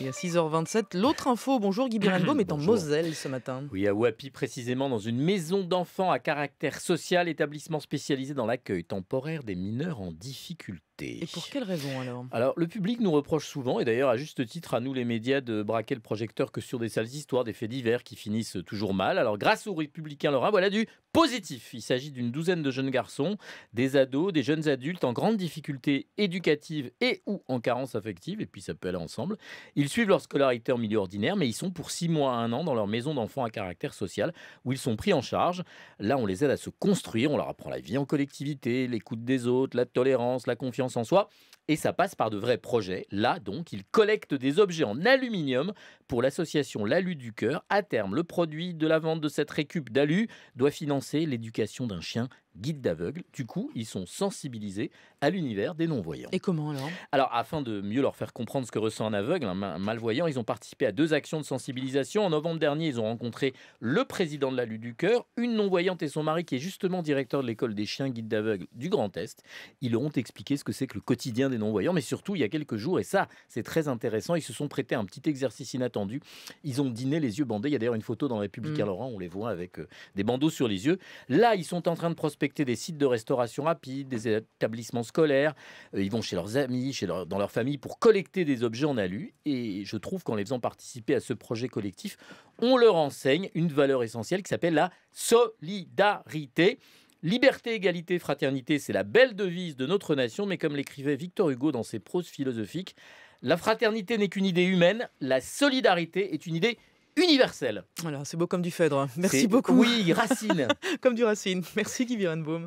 Et à 6h27, l'autre info. Bonjour Guy Birenbaum est en Bonjour. Moselle ce matin. Oui, à Wapi précisément, dans une maison d'enfants à caractère social, établissement spécialisé dans l'accueil temporaire des mineurs en difficulté. Et pour quelle raison alors? Alors, le public nous reproche souvent, et d'ailleurs à juste titre à nous les médias, de braquer le projecteur que sur des sales histoires, des faits divers qui finissent toujours mal. Alors, grâce aux Républicains lorrains, voilà du positif. Il s'agit d'une douzaine de jeunes garçons, des ados, des jeunes adultes en grande difficulté éducative et ou en carence affective, et puis ça peut aller ensemble. Ils suivent leur scolarité en milieu ordinaire, mais ils sont pour 6 mois à 1 an dans leur maison d'enfants à caractère social, où ils sont pris en charge. Là, on les aide à se construire, on leur apprend la vie en collectivité, l'écoute des autres, la tolérance, la confiance en soi. Et ça passe par de vrais projets. Là, donc, ils collectent des objets en aluminium pour l'association L'Alu du Cœur. À terme, le produit de la vente de cette récup d'alu doit financer l'éducation d'un chien guide d'aveugle. Du coup, ils sont sensibilisés à l'univers des non-voyants. Et comment alors? Alors, afin de mieux leur faire comprendre ce que ressent un aveugle, un malvoyant, ils ont participé à 2 actions de sensibilisation. En novembre dernier, ils ont rencontré le président de l'Alu du Cœur, une non-voyante et son mari qui est justement directeur de l'école des chiens guides d'aveugles du Grand Est. Ils leur ont expliqué ce que c'est que le quotidien des non-voyants, mais surtout, il y a quelques jours, et ça, c'est très intéressant, ils se sont prêtés à un petit exercice inattendu. Ils ont dîné les yeux bandés. Il y a d'ailleurs une photo dans Républicain Laurent, on les voit avec des bandeaux sur les yeux. Là, ils sont en train de prospecter des sites de restauration rapide, des établissements scolaires. Ils vont chez leurs amis, dans leur famille pour collecter des objets en alu. Et je trouve qu'en les faisant participer à ce projet collectif, on leur enseigne une valeur essentielle qui s'appelle la solidarité. Liberté, égalité, fraternité, c'est la belle devise de notre nation, mais comme l'écrivait Victor Hugo dans ses proses philosophiques, la fraternité n'est qu'une idée humaine, la solidarité est une idée universelle. Voilà, c'est beau comme du Phèdre. Merci C'est- beaucoup. Oui, Racine. Comme du Racine. Merci Guy Birenbaum.